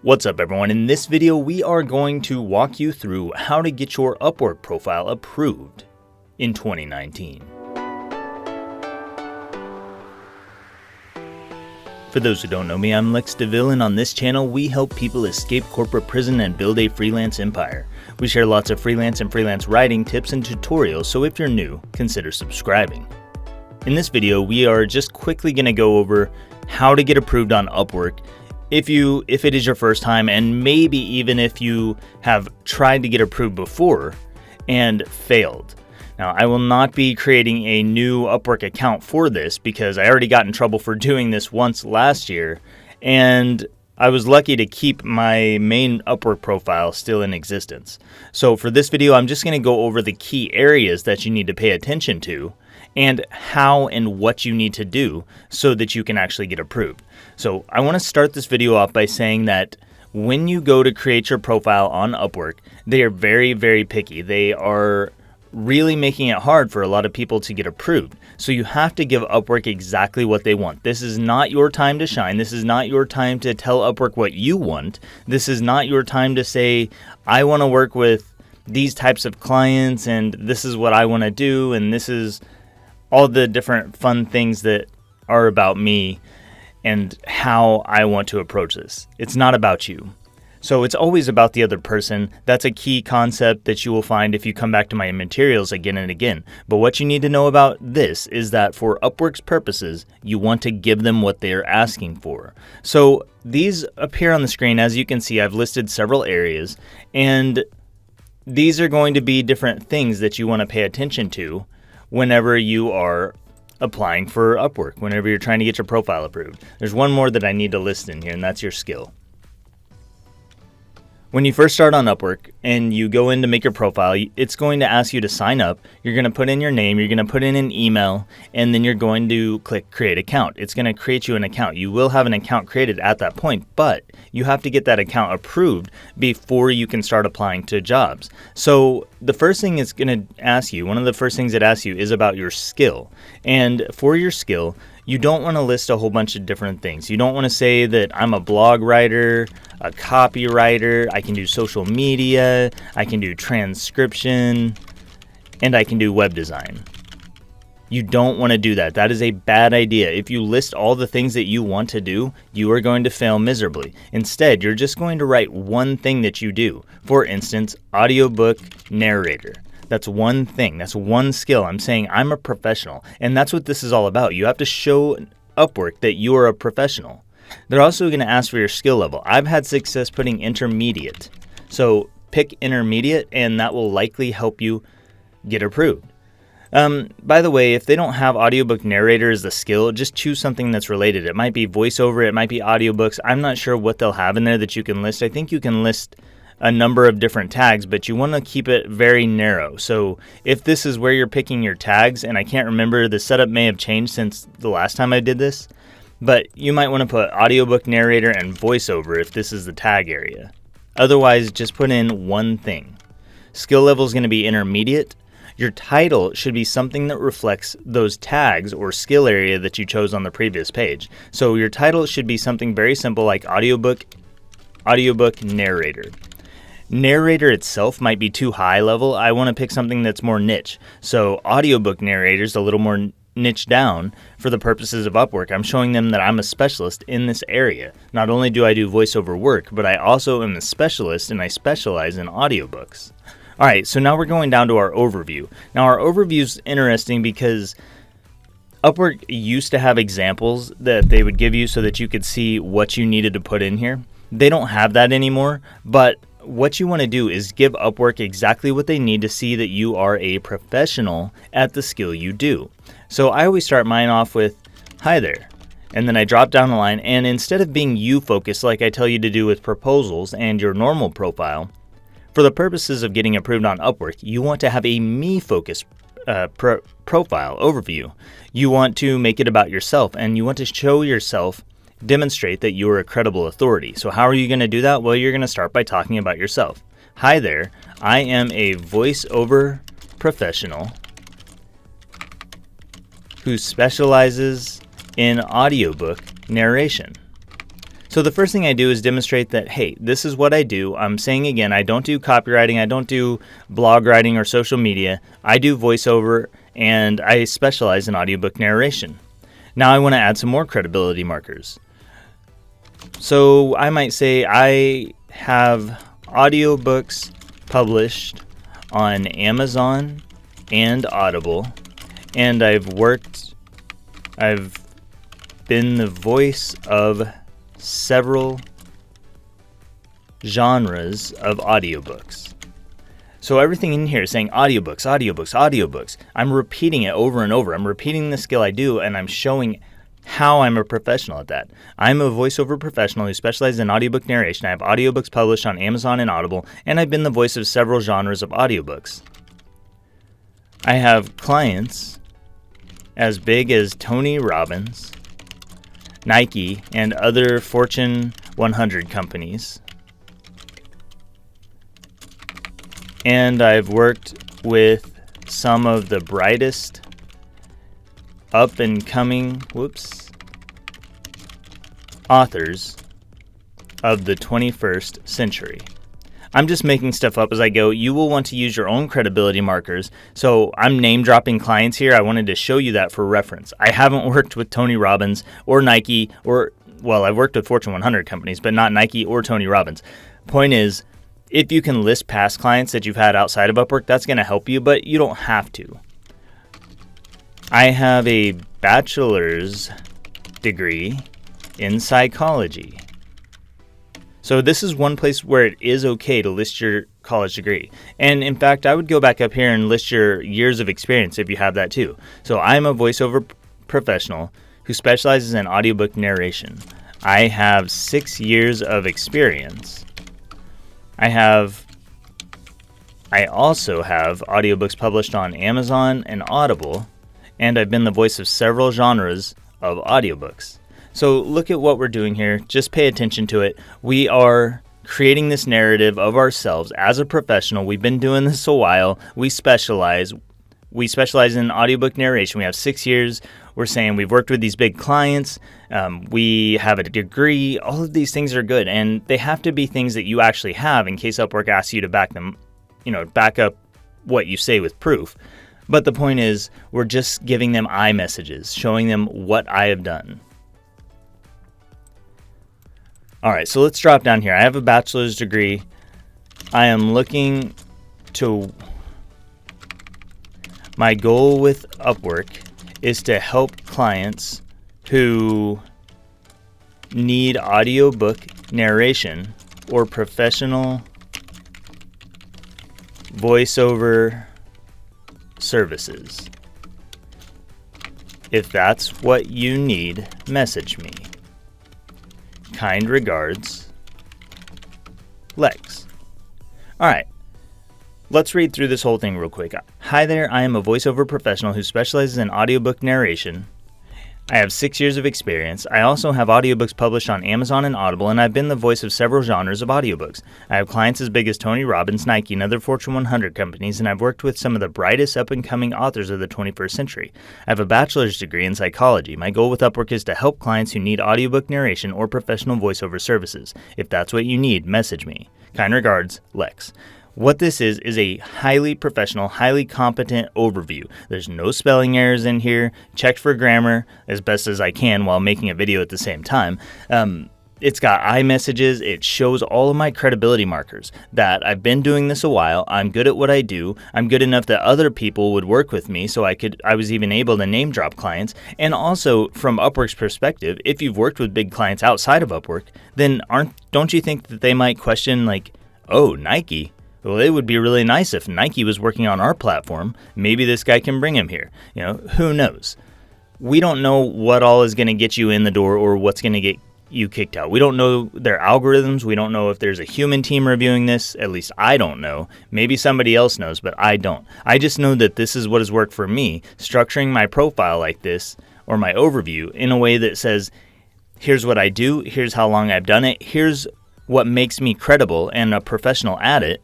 What's up everyone? In this video we are going to walk you through how to get your Upwork profile approved in 2019. For those who don't know me, I'm Lex DeVille, and on this channel we help people escape corporate prison and build a freelance empire. We share lots of freelance and freelance writing tips and tutorials, so if you're new, consider subscribing. In this video we are just quickly going to go over how to get approved on Upwork if it is your first time, and maybe even if you have tried to get approved before and failed. Now, I will not be creating a new Upwork account for this because I already got in trouble for doing this once last year, and I was lucky to keep my main Upwork profile still in existence. So for this video, I'm just going to go over the key areas that you need to pay attention to and how and what you need to do so that you can actually get approved. So I want to start this video off by saying that when you go to create your profile on Upwork, they are very, very picky. They are really making it hard for a lot of people to get approved. So you have to give Upwork exactly what they want. This is not your time to shine. This is not your time to tell Upwork what you want. This is not your time to say, I want to work with these types of clients and this is what I want to do and this is all the different fun things that are about me and how I want to approach this. It's not about you. So it's always about the other person. That's a key concept that you will find if you come back to my materials again and again. But what you need to know about this is that for Upwork's purposes, you want to give them what they're asking for. So these appear on the screen. As you can see, I've listed several areas, and these are going to be different things that you want to pay attention to whenever you are applying for Upwork, whenever you're trying to get your profile approved. There's one more that I need to list in here, and that's your skill. When you first start on Upwork and you go in to make your profile, it's going to ask you to sign up. You're going to put in your name, you're going to put in an email, and then you're going to click create account. It's going to create you an account. You will have an account created at that point, but you have to get that account approved before you can start applying to jobs. So the first thing it's going to ask you, one of the first things it asks you is about your skill. And for your skill, you don't want to list a whole bunch of different things. You don't want to say that I'm a blog writer, a copywriter, I can do social media, I can do transcription, and I can do web design. You don't want to do that. That is a bad idea. If you list all the things that you want to do, you are going to fail miserably. Instead, you're just going to write one thing that you do. For instance, audiobook narrator. That's one thing. That's one skill. I'm saying I'm a professional, and that's what this is all about. You have to show Upwork that you are a professional. They're also going to ask for your skill level. I've had success putting intermediate. So pick intermediate, and that will likely help you get approved. By the way, if they don't have audiobook narrator as a skill, just choose something that's related. It might be voiceover, it might be audiobooks. I'm not sure what they'll have in there that you can list. I think you can list a number of different tags, but you want to keep it very narrow. So if this is where you're picking your tags, and I can't remember, the setup may have changed since the last time I did this, but you might want to put audiobook narrator and voiceover if this is the tag area. Otherwise, just put in one thing. Skill level is going to be intermediate. Your title should be something that reflects those tags or skill area that you chose on the previous page. So your title should be something very simple like audiobook narrator. Narrator itself might be too high level. I want to pick something that's more niche. So audiobook narrator is a little more niche down for the purposes of Upwork. I'm showing them that I'm a specialist in this area. Not only do I do voiceover work, but I also am a specialist and I specialize in audiobooks. All right, so now we're going down to our overview. Now our overview is interesting because Upwork used to have examples that they would give you so that you could see what you needed to put in here. They don't have that anymore, but what you want to do is give Upwork exactly what they need to see that you are a professional at the skill you do. So I always start mine off with, hi there. And then I drop down the line, and instead of being you focused like I tell you to do with proposals and your normal profile, for the purposes of getting approved on Upwork, you want to have a me focused profile overview. You want to make it about yourself, and you want to show yourself, demonstrate that you are a credible authority. So how are you going to do that? Well, you're going to start by talking about yourself. Hi there, I am a voiceover professional who specializes in audiobook narration. So the first thing I do is demonstrate that, hey, this is what I do. I'm saying again, I don't do copywriting, I don't do blog writing or social media. I do voiceover, and I specialize in audiobook narration. Now I want to add some more credibility markers. So I might say I have audiobooks published on Amazon and Audible, and I've been the voice of several genres of audiobooks. So everything in here is saying audiobooks, audiobooks, audiobooks. I'm repeating it over and over. I'm repeating the skill I do, and I'm showing how I'm a professional at that. I'm a voiceover professional who specializes in audiobook narration. I have audiobooks published on Amazon and Audible, and I've been the voice of several genres of audiobooks. I have clients as big as Tony Robbins, Nike, and other Fortune 100 companies. And I've worked with some of the brightest up and coming authors of the 21st century. I'm just making stuff up as I go. You will want to use your own credibility markers. So I'm name dropping clients here. I wanted to show you that for reference. I haven't worked with Tony Robbins or Nike I've worked with Fortune 100 companies, but not Nike or Tony Robbins. Point is, if you can list past clients that you've had outside of Upwork, that's going to help you, but you don't have to. I have a bachelor's degree in psychology. So this is one place where it is okay to list your college degree. And in fact, I would go back up here and list your years of experience if you have that too. So I'm a voiceover professional who specializes in audiobook narration. I have 6 years of experience. I also have audiobooks published on Amazon and Audible, and I've been the voice of several genres of audiobooks. So look at what we're doing here. Just pay attention to it. We are creating this narrative of ourselves as a professional. We've been doing this a while. We specialize in audiobook narration. We have 6 years. We're saying we've worked with these big clients. We have a degree. All of these things are good, and they have to be things that you actually have in case Upwork asks you to back up what you say with proof. But the point is, we're just giving them iMessages, showing them what I have done. All right, so let's drop down here. I have a bachelor's degree. I am looking to... My goal with Upwork is to help clients who need audiobook narration or professional voiceover services. If that's what you need, message me. Kind regards, Lex. All right. Let's read through this whole thing real quick. Hi there, I am a voiceover professional who specializes in audiobook narration. I have 6 years of experience. I also have audiobooks published on Amazon and Audible, and I've been the voice of several genres of audiobooks. I have clients as big as Tony Robbins, Nike, and other Fortune 100 companies, and I've worked with some of the brightest up-and-coming authors of the 21st century. I have a bachelor's degree in psychology. My goal with Upwork is to help clients who need audiobook narration or professional voiceover services. If that's what you need, message me. Kind regards, Lex. What this is a highly professional, highly competent overview. There's no spelling errors in here. Checked for grammar as best as I can while making a video at the same time. It's got iMessages. It shows all of my credibility markers that I've been doing this a while. I'm good at what I do. I'm good enough that other people would work with me, so I was even able to name drop clients. And also from Upwork's perspective, if you've worked with big clients outside of Upwork, then don't you think that they might question like, oh, Nike? Well, it would be really nice if Nike was working on our platform. Maybe this guy can bring him here. Who knows? We don't know what all is going to get you in the door or what's going to get you kicked out. We don't know their algorithms. We don't know if there's a human team reviewing this. At least I don't know. Maybe somebody else knows, but I don't. I just know that this is what has worked for me, structuring my profile like this or my overview in a way that says, here's what I do, here's how long I've done it, here's what makes me credible and a professional at it.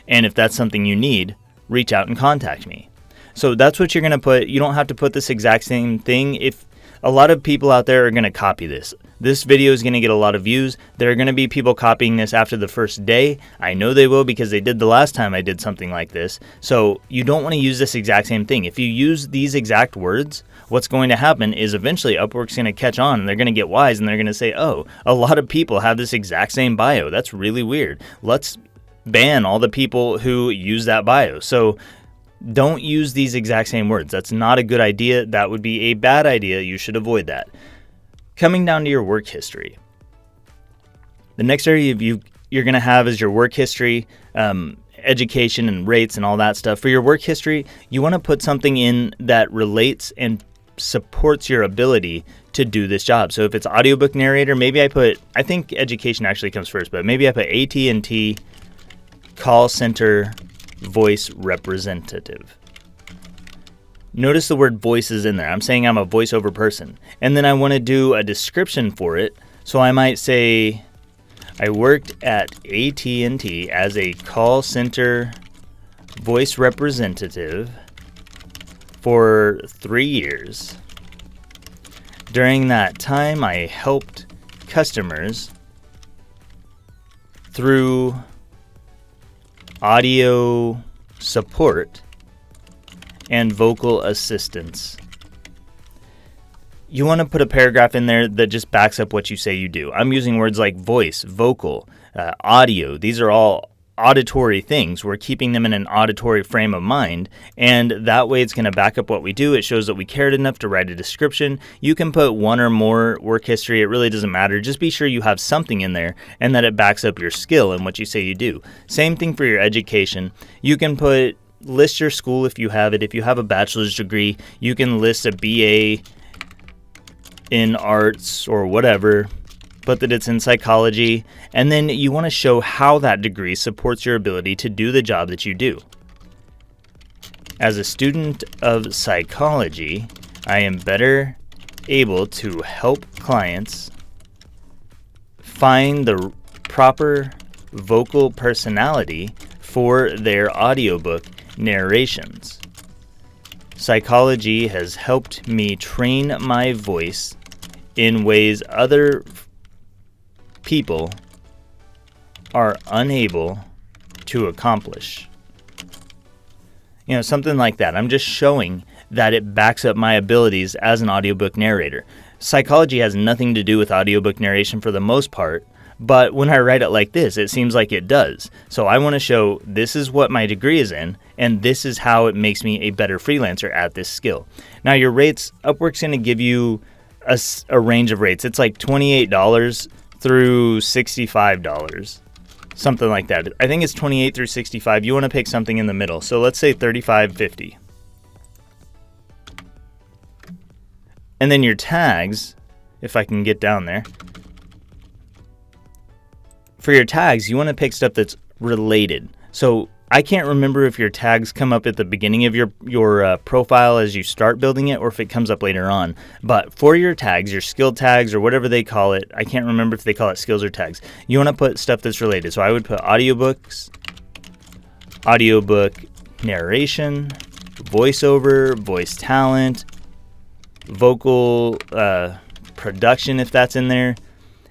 And if that's something you need, reach out and contact me. So that's what you're going to put. You don't have to put this exact same thing. If a lot of people out there are going to copy this. This video is going to get a lot of views. There are going to be people copying this after the first day. I know they will because they did the last time I did something like this. So you don't want to use this exact same thing. If you use these exact words, what's going to happen is eventually Upwork's going to catch on and they're going to get wise and they're going to say, oh, a lot of people have this exact same bio. That's really weird. Let's ban all the people who use that bio. So don't use these exact same words. That's not a good idea. That would be a bad idea. You should avoid that. Coming down to your work history. The next area you're going to have is your work history, education and rates and all that stuff. For your work history, you want to put something in that relates and supports your ability to do this job. So if it's audiobook narrator, I think education actually comes first, but maybe I put AT&T call center voice representative. Notice the word voice is in there. I'm saying I'm a voiceover person. And then I want to do a description for it. So I might say, I worked at AT&T as a call center voice representative for 3 years. During that time, I helped customers through audio support and vocal assistance. You want to put a paragraph in there that just backs up what you say you do. I'm using words like voice, vocal, audio. These are all auditory things. We're keeping them in an auditory frame of mind, and that way it's going to back up what we do. It shows that we cared enough to write a description. You can put one or more work history. It really doesn't matter. Just be sure you have something in there and that it backs up your skill and what you say you do. Same thing for your education. You can list your school if you have it. If you have a bachelor's degree, you can list a BA in arts or whatever, but that it's in psychology, and then you want to show how that degree supports your ability to do the job that you do. As a student of psychology, I am better able to help clients find the proper vocal personality for their audiobook narrations. Psychology has helped me train my voice in ways other people are unable to accomplish. Something like that. I'm just showing that it backs up my abilities as an audiobook narrator. Psychology has nothing to do with audiobook narration for the most part, but when I write it like this, it seems like it does. So I want to show this is what my degree is in, and this is how it makes me a better freelancer at this skill. Now your rates, Upwork's going to give you a range of rates. It's like $28 through $65, something like that. I think it's $28 through $65. You want to pick something in the middle. So let's say $35.50. And then your tags, if I can get down there. For your tags, you want to pick stuff that's related. So I can't remember if your tags come up at the beginning of your profile as you start building it or if it comes up later on. But for your tags, your skill tags or whatever they call it, I can't remember if they call it skills or tags. You want to put stuff that's related. So I would put audiobooks, audiobook narration, voiceover, voice talent, vocal production if that's in there.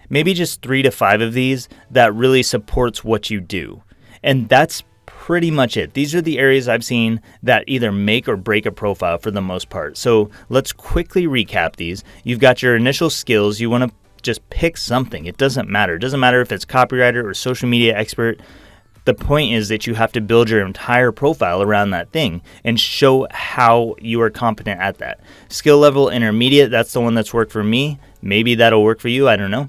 Maybe just 3 to 5 of these that really supports what you do. And that's pretty much it. These are the areas I've seen that either make or break a profile for the most part. So let's quickly recap these. You've got your initial skills. You want to just pick something. It doesn't matter. It doesn't matter if it's copywriter or social media expert. The point is that you have to build your entire profile around that thing and show how you are competent at that. Skill level intermediate, that's the one that's worked for me. Maybe that'll work for you. I don't know.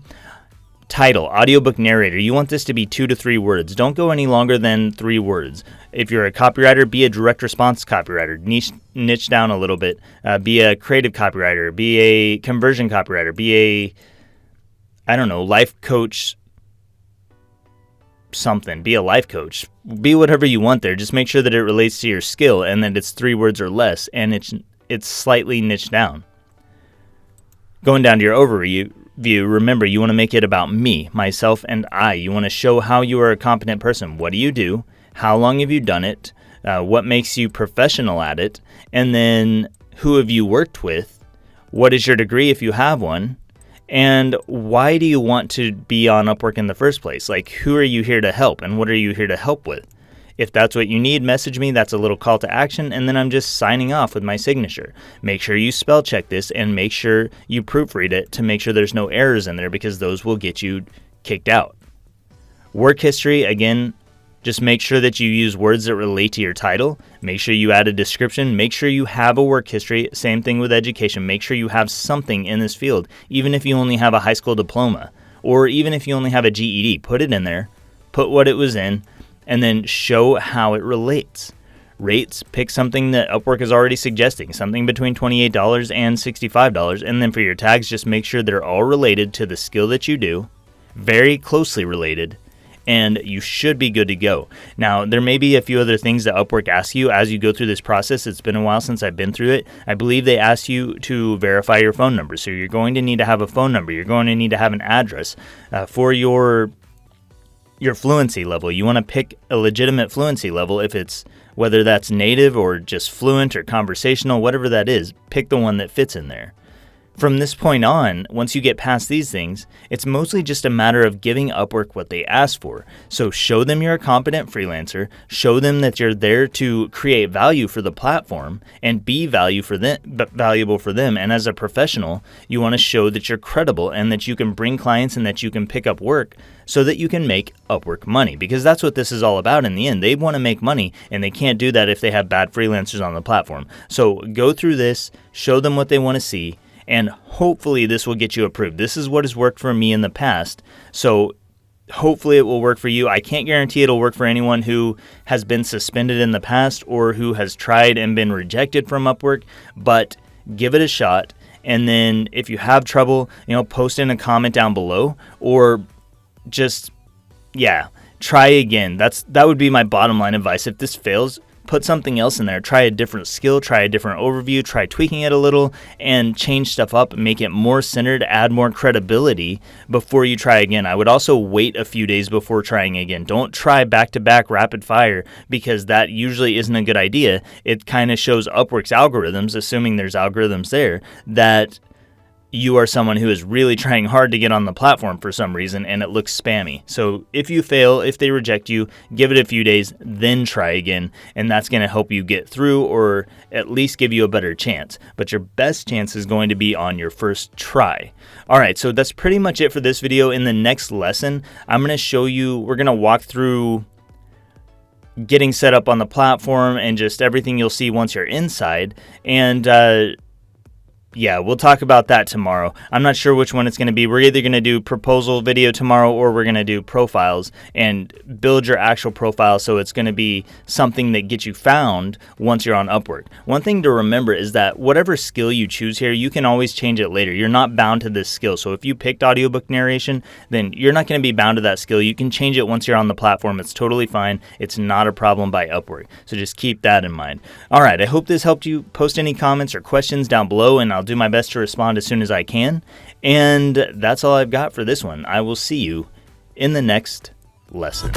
Title, audiobook narrator. You want this to be 2 to 3 words. Don't go any longer than 3 words. If you're a copywriter, be a direct response copywriter. Niche down a little bit. Be a creative copywriter. Be a conversion copywriter. Be life coach something. Be a life coach. Be whatever you want there. Just make sure that it relates to your skill and that it's 3 words or less and it's slightly niched down. Going down to your overview, remember, you want to make it about me, myself, and I. You want to show how you are a competent person. What do you do? How long have you done it? What makes you professional at it? And then who have you worked with? What is your degree if you have one? And why do you want to be on Upwork in the first place? Like, who are you here to help, and what are you here to help with? If that's what you need, message me. That's a little call to action, and then I'm just signing off with my signature. Make sure you spell check this and make sure you proofread it to make sure there's no errors in there, because those will get you kicked out. Work history, again, just make sure that you use words that relate to your title. Make sure you add a description. Make sure you have a work history. Same thing with education. Make sure you have something in this field, even if you only have a high school diploma, or even if you only have a GED. Put it in there, put what it was in, and then show how it relates. Rates, pick something that Upwork is already suggesting, something between $28 and $65. And then for your tags, just make sure they're all related to the skill that you do, very closely related, and you should be good to go. Now, there may be a few other things that Upwork asks you as you go through this process. It's been a while since I've been through it. I believe they ask you to verify your phone number. So you're going to need to have a phone number. You're going to need to have an address for your fluency level. You want to pick a legitimate fluency level. If it's, whether that's native or just fluent or conversational, whatever that is, pick the one that fits in there. From this point on, once you get past these things, it's mostly just a matter of giving Upwork what they ask for. So show them you're a competent freelancer, show them that you're there to create value for the platform and be valuable for them. And as a professional, you want to show that you're credible and that you can bring clients and that you can pick up work so that you can make Upwork money, because that's what this is all about in the end. They want to make money, and they can't do that if they have bad freelancers on the platform. So go through this, show them what they want to see, and hopefully this will get you approved. This is what has worked for me in the past, so hopefully it will work for you. I can't guarantee it'll work for anyone who has been suspended in the past or who has tried and been rejected from Upwork, but give it a shot. And then if you have trouble, post in a comment down below, or just, try again. That would be my bottom line advice. If this fails, put something else in there. Try a different skill, try a different overview, try tweaking it a little, and change stuff up, make it more centered, add more credibility before you try again. I would also wait a few days before trying again. Don't try back-to-back rapid fire, because that usually isn't a good idea. It kind of shows Upwork's algorithms, assuming there's algorithms there, that you are someone who is really trying hard to get on the platform for some reason, and it looks spammy. So if you fail, if they reject you, give it a few days, then try again, and that's going to help you get through, or at least give you a better chance. But your best chance is going to be on your first try. All right, so that's pretty much it for this video. In the next lesson, I'm going to show you, we're going to walk through getting set up on the platform and just everything you'll see once you're inside. And we'll talk about that tomorrow. I'm not sure which one it's going to be. We're either going to do proposal video tomorrow, or we're going to do profiles and build your actual profile, so it's going to be something that gets you found once you're on Upwork. One thing to remember is that whatever skill you choose here, you can always change it later. You're not bound to this skill. So if you picked audiobook narration, then you're not going to be bound to that skill. You can change it once you're on the platform. It's totally fine. It's not a problem by Upwork. So just keep that in mind. All right, I hope this helped you. Post any comments or questions down below, and I'll do my best to respond as soon as I can. And that's all I've got for this one. I will see you in the next lesson.